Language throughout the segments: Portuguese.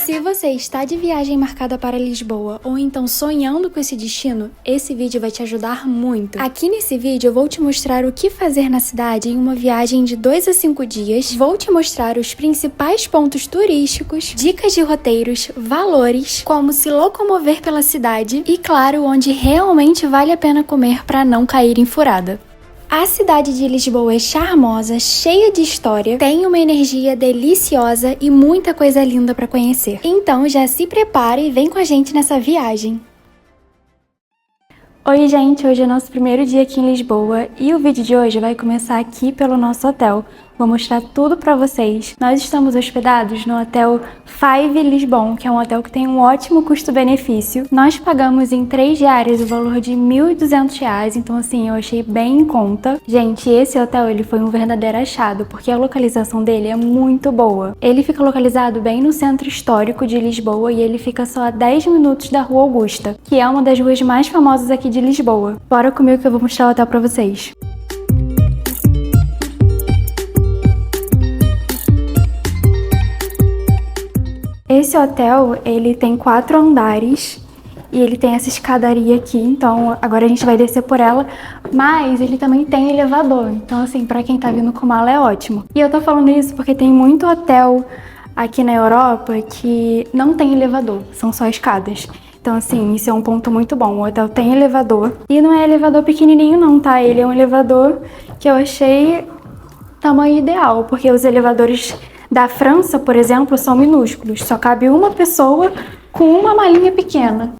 Se você está de viagem marcada para Lisboa ou então sonhando com esse destino, esse vídeo vai te ajudar muito. Aqui nesse vídeo eu vou te mostrar o que fazer na cidade em uma viagem de 2 a 5 dias, vou te mostrar os principais pontos turísticos, dicas de roteiros, valores, como se locomover pela cidade e, claro, onde realmente vale a pena comer para não cair em furada. A cidade de Lisboa é charmosa, cheia de história, tem uma energia deliciosa e muita coisa linda para conhecer. Então já se prepare e vem com a gente nessa viagem. Oi gente, hoje é nosso primeiro dia aqui em Lisboa e o vídeo de hoje vai começar aqui pelo nosso hotel. Vou mostrar tudo pra vocês. Nós estamos hospedados no Hotel Five Lisbon, que é um hotel que tem um ótimo custo-benefício. Nós pagamos em 3 diárias o valor de R$ 1.200, então assim, eu achei bem em conta. Gente, esse hotel ele foi um verdadeiro achado, porque a localização dele é muito boa. Ele fica localizado bem no centro histórico de Lisboa e ele fica só a 10 minutos da Rua Augusta, que é uma das ruas mais famosas aqui de Lisboa. Bora comigo que eu vou mostrar o hotel pra vocês. Esse hotel, ele tem 4 andares e ele tem essa escadaria aqui, então agora a gente vai descer por ela, mas ele também tem elevador, então assim, pra quem tá vindo com mala é ótimo. E eu tô falando isso porque tem muito hotel aqui na Europa que não tem elevador, são só escadas. Então assim, isso é um ponto muito bom, o hotel tem elevador e não é elevador pequenininho não, tá? Ele é um elevador que eu achei tamanho ideal, porque os elevadores da França, por exemplo, são minúsculos, só cabe uma pessoa com uma malinha pequena.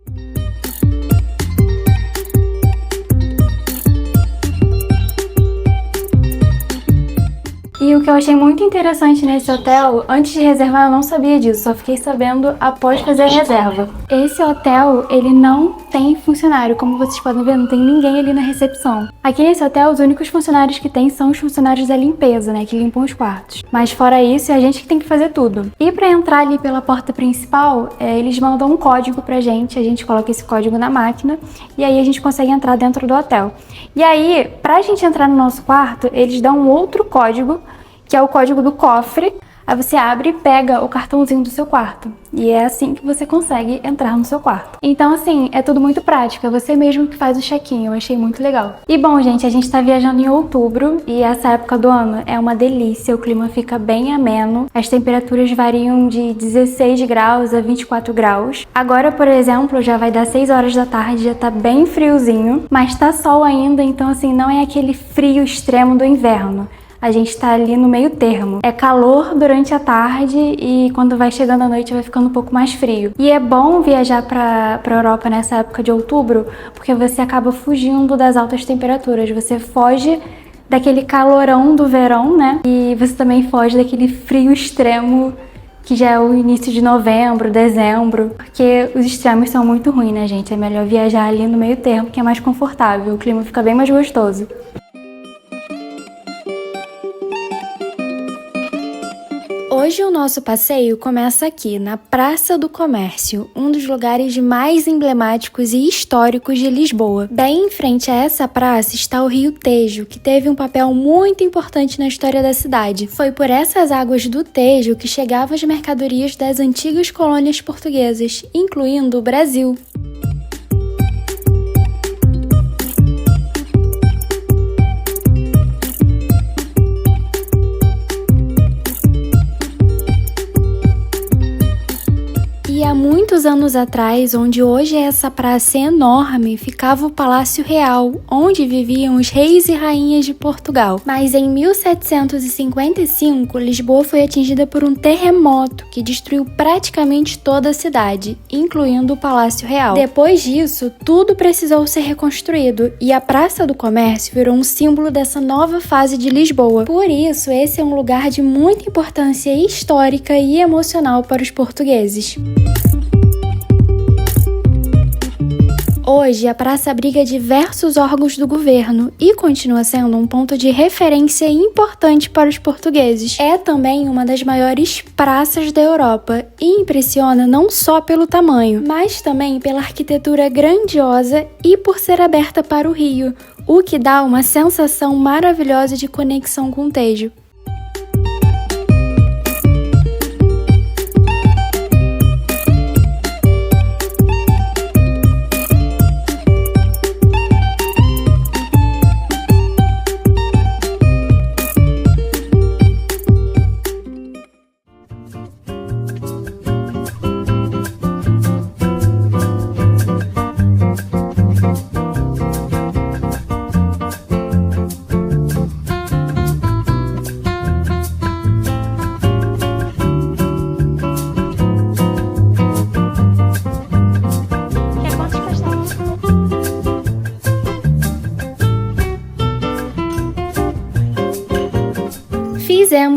E o que eu achei muito interessante nesse hotel, antes de reservar eu não sabia disso, só fiquei sabendo após fazer a reserva. Esse hotel, ele não tem funcionário, como vocês podem ver, não tem ninguém ali na recepção. Aqui nesse hotel, os únicos funcionários que tem são os funcionários da limpeza, né, que limpam os quartos. Mas fora isso, é a gente que tem que fazer tudo. E pra entrar ali pela porta principal, eles mandam um código pra gente, a gente coloca esse código na máquina e aí a gente consegue entrar dentro do hotel. E aí, pra gente entrar no nosso quarto, eles dão um outro código, que é o código do cofre. Aí você abre e pega o cartãozinho do seu quarto. E é assim que você consegue entrar no seu quarto. Então assim, é tudo muito prático, é você mesmo que faz o check-in, eu achei muito legal. E bom gente, a gente tá viajando em outubro e essa época do ano é uma delícia, o clima fica bem ameno. As temperaturas variam de 16 graus a 24 graus. Agora, por exemplo, já vai dar 6 horas da tarde, já tá bem friozinho, mas tá sol ainda, então assim, não é aquele frio extremo do inverno. A gente tá ali no meio termo. É calor durante a tarde e quando vai chegando a noite vai ficando um pouco mais frio. E é bom viajar pra Europa nessa época de outubro, porque você acaba fugindo das altas temperaturas. Você foge daquele calorão do verão, né? E você também foge daquele frio extremo que já é o início de novembro, dezembro, porque os extremos são muito ruins, né, gente? É melhor viajar ali no meio termo, que é mais confortável, o clima fica bem mais gostoso. Hoje o nosso passeio começa aqui, na Praça do Comércio, um dos lugares mais emblemáticos e históricos de Lisboa. Bem em frente a essa praça está o Rio Tejo, que teve um papel muito importante na história da cidade. Foi por essas águas do Tejo que chegavam as mercadorias das antigas colônias portuguesas, incluindo o Brasil. Há muitos anos atrás, onde hoje é essa praça enorme, ficava o Palácio Real, onde viviam os reis e rainhas de Portugal. Mas em 1755, Lisboa foi atingida por um terremoto que destruiu praticamente toda a cidade, incluindo o Palácio Real. Depois disso, tudo precisou ser reconstruído e a Praça do Comércio virou um símbolo dessa nova fase de Lisboa. Por isso, esse é um lugar de muita importância histórica e emocional para os portugueses. Hoje, a praça abriga diversos órgãos do governo e continua sendo um ponto de referência importante para os portugueses. É também uma das maiores praças da Europa e impressiona não só pelo tamanho, mas também pela arquitetura grandiosa e por ser aberta para o rio, o que dá uma sensação maravilhosa de conexão com o Tejo.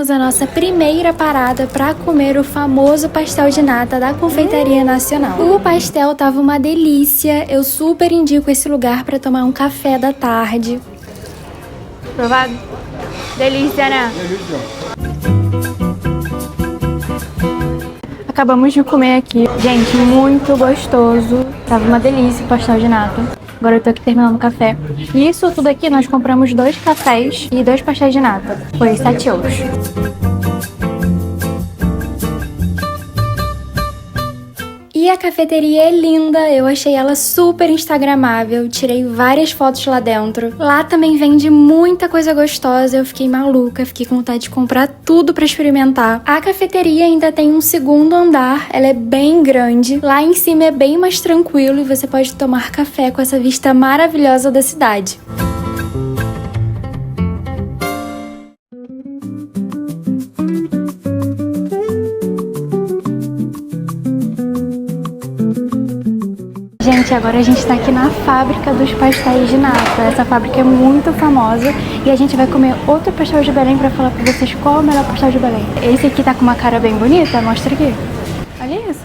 fizemos a nossa primeira parada para comer o famoso pastel de nata da Confeitaria Nacional. O pastel tava uma delícia, eu super indico esse lugar para tomar um café da tarde. Provado? Delícia, né? Acabamos de comer aqui. Gente, muito gostoso. Tava uma delícia o pastel de nata. Agora eu tô aqui terminando o café. E isso tudo aqui nós compramos 2 cafés e 2 pastéis de nata. Foi 7 euros. E a cafeteria é linda, eu achei ela super instagramável, tirei várias fotos lá dentro. Lá também vende muita coisa gostosa, eu fiquei maluca, fiquei com vontade de comprar tudo pra experimentar. A cafeteria ainda tem um segundo andar, ela é bem grande. Lá em cima é bem mais tranquilo e você pode tomar café com essa vista maravilhosa da cidade. Gente, agora a gente tá aqui na fábrica dos pastéis de nata. Essa fábrica é muito famosa e a gente vai comer outro pastel de Belém pra falar pra vocês qual é o melhor pastel de Belém. Esse aqui tá com uma cara bem bonita, mostra aqui. Olha isso.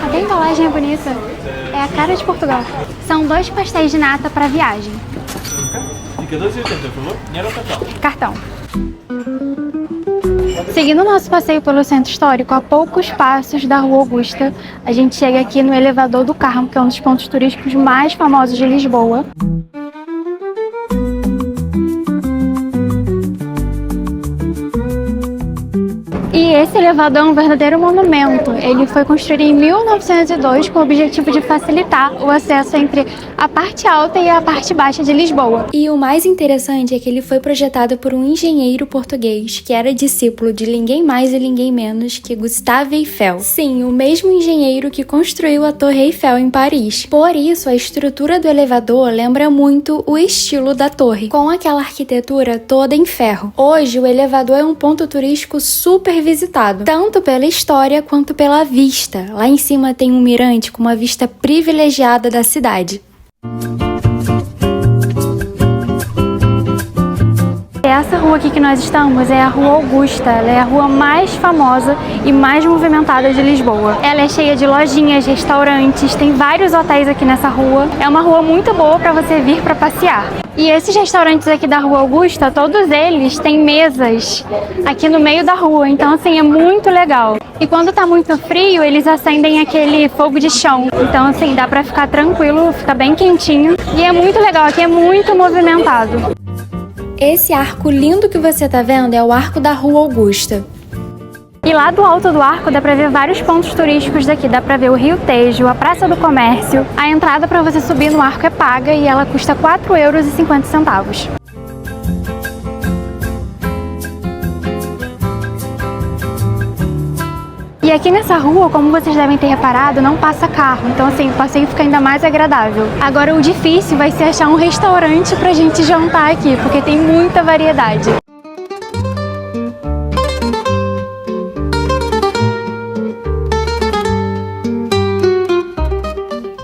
Até a embalagem é bonita. É a cara de Portugal. São 2 pastéis de nata pra viagem. Fica 2,80, por favor. Dinheiro ou cartão? Cartão. Seguindo o nosso passeio pelo centro histórico, a poucos passos da Rua Augusta, a gente chega aqui no Elevador do Carmo, que é um dos pontos turísticos mais famosos de Lisboa. E esse elevador é um verdadeiro monumento. Ele foi construído em 1902 com o objetivo de facilitar o acesso entre a parte alta e a parte baixa de Lisboa. E o mais interessante é que ele foi projetado por um engenheiro português que era discípulo de ninguém mais e ninguém menos que Gustave Eiffel. Sim, o mesmo engenheiro que construiu a Torre Eiffel em Paris. Por isso, a estrutura do elevador lembra muito o estilo da torre, com aquela arquitetura toda em ferro. Hoje, o elevador é um ponto turístico super visitado, tanto pela história quanto pela vista. Lá em cima tem um mirante com uma vista privilegiada da cidade. Essa rua aqui que nós estamos é a Rua Augusta, ela é a rua mais famosa e mais movimentada de Lisboa. Ela é cheia de lojinhas, restaurantes, tem vários hotéis aqui nessa rua. É uma rua muito boa para você vir para passear. E esses restaurantes aqui da Rua Augusta, todos eles têm mesas aqui no meio da rua, então assim, é muito legal. E quando tá muito frio, eles acendem aquele fogo de chão, então assim, dá pra ficar tranquilo, fica bem quentinho. E é muito legal, aqui é muito movimentado. Esse arco lindo que você tá vendo é o arco da Rua Augusta. E lá do alto do arco dá pra ver vários pontos turísticos daqui. Dá pra ver o Rio Tejo, a Praça do Comércio. A entrada pra você subir no arco é paga e ela custa 4,50 €. E aqui nessa rua, como vocês devem ter reparado, não passa carro. Então assim, o passeio fica ainda mais agradável. Agora o difícil vai ser achar um restaurante pra gente jantar aqui, porque tem muita variedade.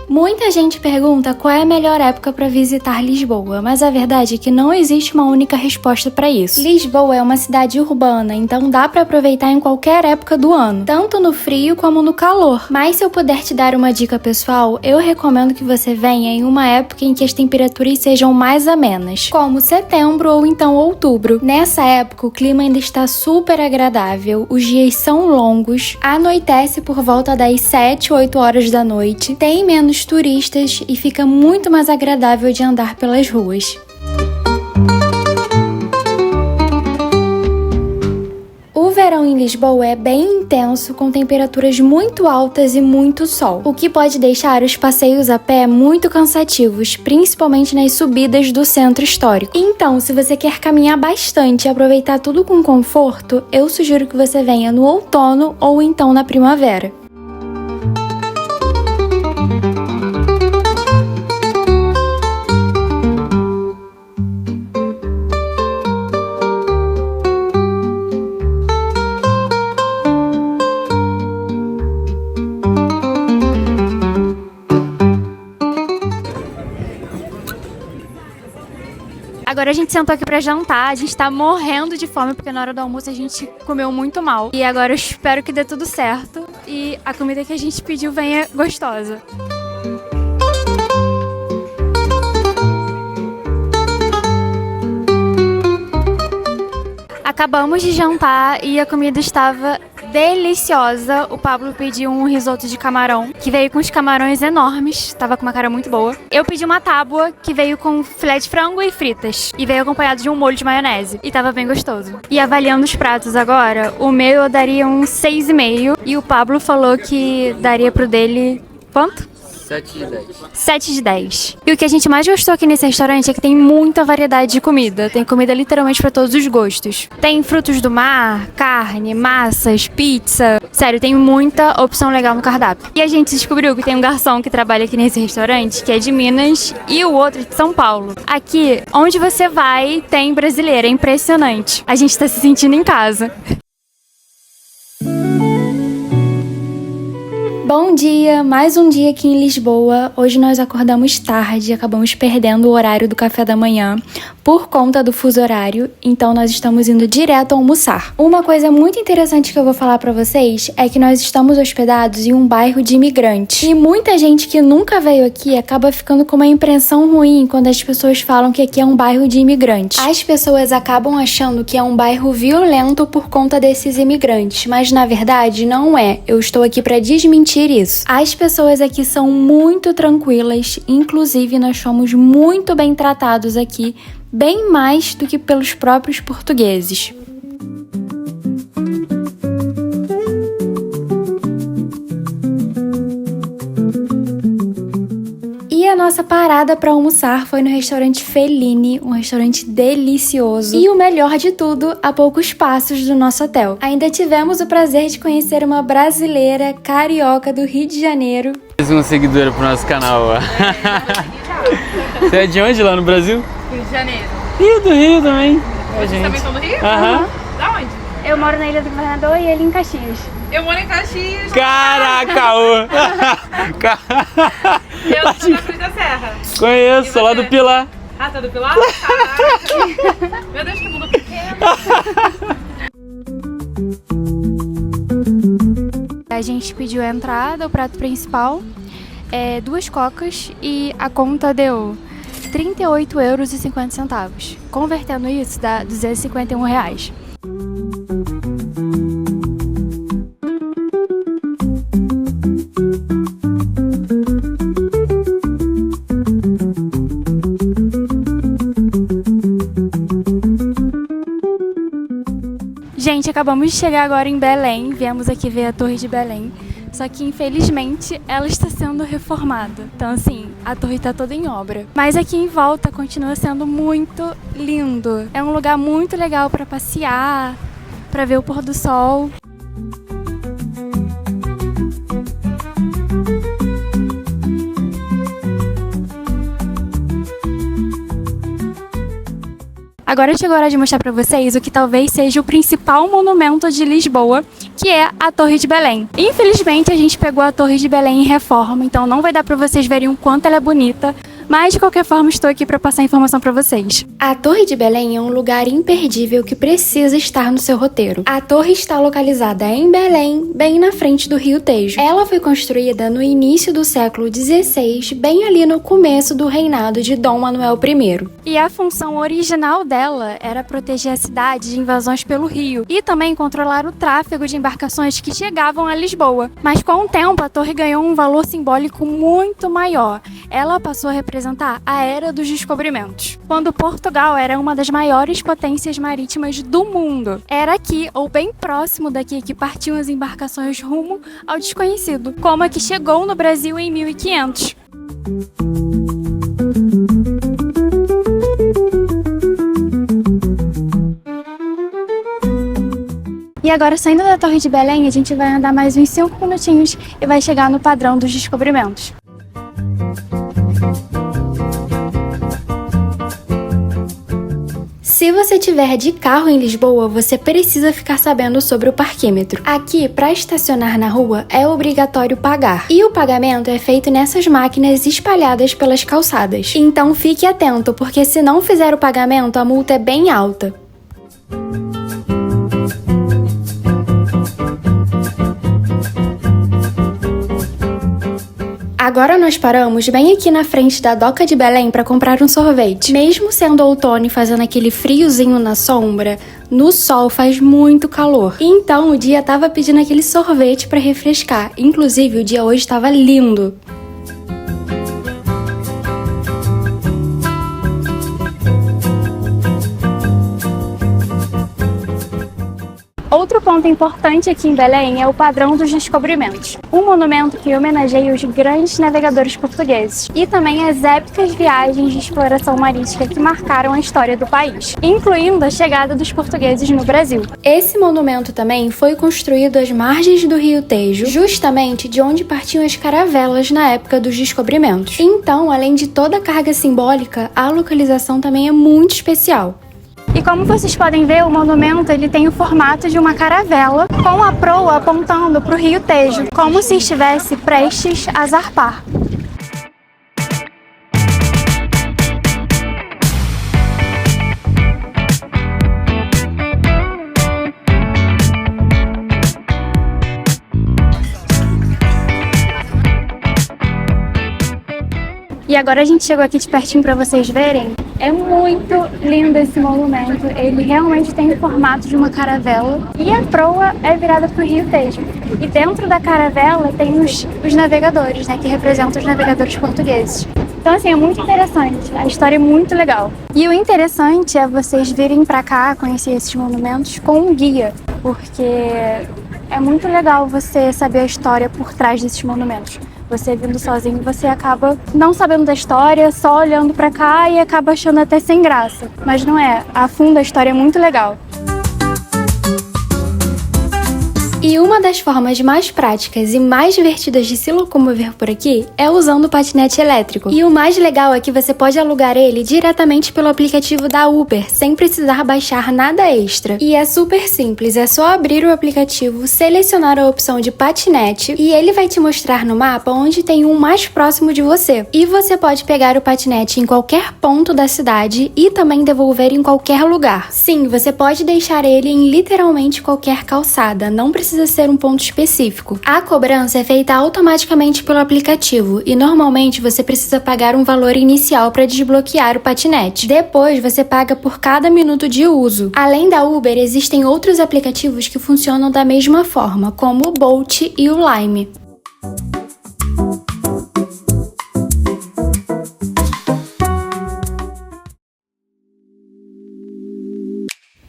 Muita gente pergunta qual é a melhor época para visitar Lisboa, mas a verdade é que não existe uma única resposta para isso. Lisboa é uma cidade urbana, então dá para aproveitar em qualquer época do ano, tanto no frio como no calor. Mas se eu puder te dar uma dica pessoal, eu recomendo que você venha em uma época em que as temperaturas sejam mais amenas, como setembro ou então outubro. Nessa época o clima ainda está super agradável, os dias são longos, anoitece por volta das 7, 8 horas da noite, tem menos turistas e fica muito mais agradável de andar pelas ruas. O verão em Lisboa é bem intenso, com temperaturas muito altas e muito sol, o que pode deixar os passeios a pé muito cansativos, principalmente nas subidas do centro histórico. Então, se você quer caminhar bastante e aproveitar tudo com conforto, eu sugiro que você venha no outono ou então na primavera. Agora a gente sentou aqui pra jantar, a gente tá morrendo de fome, porque na hora do almoço a gente comeu muito mal. E agora eu espero que dê tudo certo e a comida que a gente pediu venha gostosa. Acabamos de jantar e a comida estava deliciosa. O Pablo pediu um risoto de camarão, que veio com os camarões enormes, estava com uma cara muito boa. Eu pedi uma tábua, que veio com filé de frango e fritas, e veio acompanhado de um molho de maionese, e estava bem gostoso. E avaliando os pratos agora, o meu eu daria um 6,5, e o Pablo falou que daria pro dele... quanto? 7 de 10. 7 de 10. E o que a gente mais gostou aqui nesse restaurante é que tem muita variedade de comida. Tem comida literalmente para todos os gostos. Tem frutos do mar, carne, massas, pizza. Sério, tem muita opção legal no cardápio. E a gente descobriu que tem um garçom que trabalha aqui nesse restaurante, que é de Minas, e o outro de São Paulo. Aqui, onde você vai, tem brasileiro. É impressionante. A gente tá se sentindo em casa. Bom dia, mais um dia aqui em Lisboa. Hoje nós acordamos tarde, acabamos perdendo o horário do café da manhã por conta do fuso horário, então nós estamos indo direto almoçar. Uma coisa muito interessante que eu vou falar pra vocês é que nós estamos hospedados em um bairro de imigrantes. E muita gente que nunca veio aqui acaba ficando com uma impressão ruim quando as pessoas falam que aqui é um bairro de imigrantes. As pessoas acabam achando que é um bairro violento por conta desses imigrantes, mas na verdade não é. Eu estou aqui pra desmentir isso. As pessoas aqui são muito tranquilas, inclusive nós fomos muito bem tratados aqui, bem mais do que pelos próprios portugueses. E a nossa parada para almoçar foi no restaurante Fellini, um restaurante delicioso. E o melhor de tudo, a poucos passos do nosso hotel. Ainda tivemos o prazer de conhecer uma brasileira carioca do Rio de Janeiro. Mais uma seguidora pro nosso canal. Você é de onde lá no Brasil? Rio de Janeiro. Rio do Rio também. Vocês também são do Rio? Aham. Da onde? Eu moro na Ilha do Governador e ele em Caxias. Eu moro em Caxias. Caraca, Eu sou da Cruz da Serra. Conheço, sou lá do Pilar. Ah, tá do Pilar? Caraca. Meu Deus, que mundo pequeno. A gente pediu a entrada, o prato principal, 2 cocas e a conta deu R$ 38,50. Convertendo isso, dá R$ 251. Gente, acabamos de chegar agora em Belém, viemos aqui ver a Torre de Belém, só que infelizmente ela está sendo reformada, então assim, a torre está toda em obra. Mas aqui em volta continua sendo muito lindo, é um lugar muito legal para passear, para ver o pôr do sol. Agora chegou a hora de mostrar para vocês o que talvez seja o principal monumento de Lisboa, que é a Torre de Belém. Infelizmente a gente pegou a Torre de Belém em reforma, então não vai dar para vocês verem o quanto ela é bonita, mas de qualquer forma estou aqui para passar a informação para vocês. A Torre de Belém é um lugar imperdível que precisa estar no seu roteiro. A torre está localizada em Belém, bem na frente do Rio Tejo. Ela foi construída no início do século XVI, bem ali no começo do reinado de Dom Manuel I. E a função original dela era proteger a cidade de invasões pelo rio e também controlar o tráfego de embarcações que chegavam a Lisboa. Mas com o tempo a torre ganhou um valor simbólico muito maior. Ela passou a representar a Era dos Descobrimentos, quando Portugal era uma das maiores potências marítimas do mundo. Era aqui, ou bem próximo daqui, que partiam as embarcações rumo ao desconhecido, como a que chegou no Brasil em 1500. E agora, saindo da Torre de Belém, a gente vai andar mais uns 5 minutinhos e vai chegar no Padrão dos Descobrimentos. Se você tiver de carro em Lisboa, você precisa ficar sabendo sobre o parquímetro. Aqui, para estacionar na rua, é obrigatório pagar. E o pagamento é feito nessas máquinas espalhadas pelas calçadas. Então fique atento, porque se não fizer o pagamento, a multa é bem alta. Agora nós paramos bem aqui na frente da Doca de Belém para comprar um sorvete. Mesmo sendo outono e fazendo aquele friozinho na sombra, no sol faz muito calor. Então o dia tava pedindo aquele sorvete para refrescar. Inclusive o dia hoje estava lindo. Outro ponto importante aqui em Belém é o Padrão dos Descobrimentos, um monumento que homenageia os grandes navegadores portugueses e também as épicas viagens de exploração marítima que marcaram a história do país, incluindo a chegada dos portugueses no Brasil. Esse monumento também foi construído às margens do Rio Tejo, justamente de onde partiam as caravelas na época dos descobrimentos. Então, além de toda a carga simbólica, a localização também é muito especial. E como vocês podem ver, o monumento ele tem o formato de uma caravela com a proa apontando para o Rio Tejo, como se estivesse prestes a zarpar. E agora a gente chegou aqui de pertinho para vocês verem. É muito lindo esse monumento. Ele realmente tem o formato de uma caravela e a proa é virada para o Rio Tejo. E dentro da caravela tem os navegadores, né, que representam os navegadores portugueses. Então assim, é muito interessante. A história é muito legal. E o interessante é vocês virem para cá conhecer esses monumentos com um guia, porque é muito legal você saber a história por trás desses monumentos. Você vindo sozinho, você acaba não sabendo da história, só olhando pra cá e acaba achando até sem graça. Mas não é, a fundo a história é muito legal. E uma das formas mais práticas e mais divertidas de se locomover por aqui é usando o patinete elétrico. E o mais legal é que você pode alugar ele diretamente pelo aplicativo da Uber, sem precisar baixar nada extra. E é super simples, é só abrir o aplicativo, selecionar a opção de patinete e ele vai te mostrar no mapa onde tem um mais próximo de você. E você pode pegar o patinete em qualquer ponto da cidade e também devolver em qualquer lugar. Sim, você pode deixar ele em literalmente qualquer calçada, não precisa ser um ponto específico. A cobrança é feita automaticamente pelo aplicativo e normalmente você precisa pagar um valor inicial para desbloquear o patinete. Depois você paga por cada minuto de uso. Além da Uber, existem outros aplicativos que funcionam da mesma forma, como o Bolt e o Lime.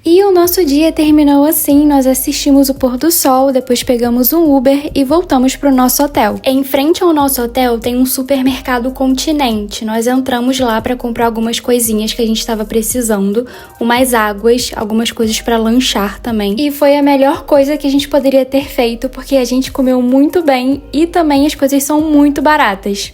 E o nosso dia terminou assim, nós assistimos o pôr do sol, depois pegamos um Uber e voltamos para o nosso hotel. Em frente ao nosso hotel tem um supermercado Continente, nós entramos lá para comprar algumas coisinhas que a gente estava precisando, umas águas, algumas coisas para lanchar também. E foi a melhor coisa que a gente poderia ter feito, porque a gente comeu muito bem e também as coisas são muito baratas.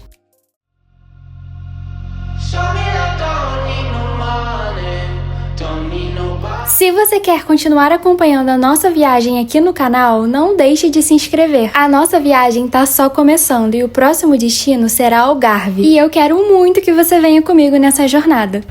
Se você quer continuar acompanhando a nossa viagem aqui no canal, não deixe de se inscrever. A nossa viagem tá só começando e o próximo destino será Algarve. E eu quero muito que você venha comigo nessa jornada.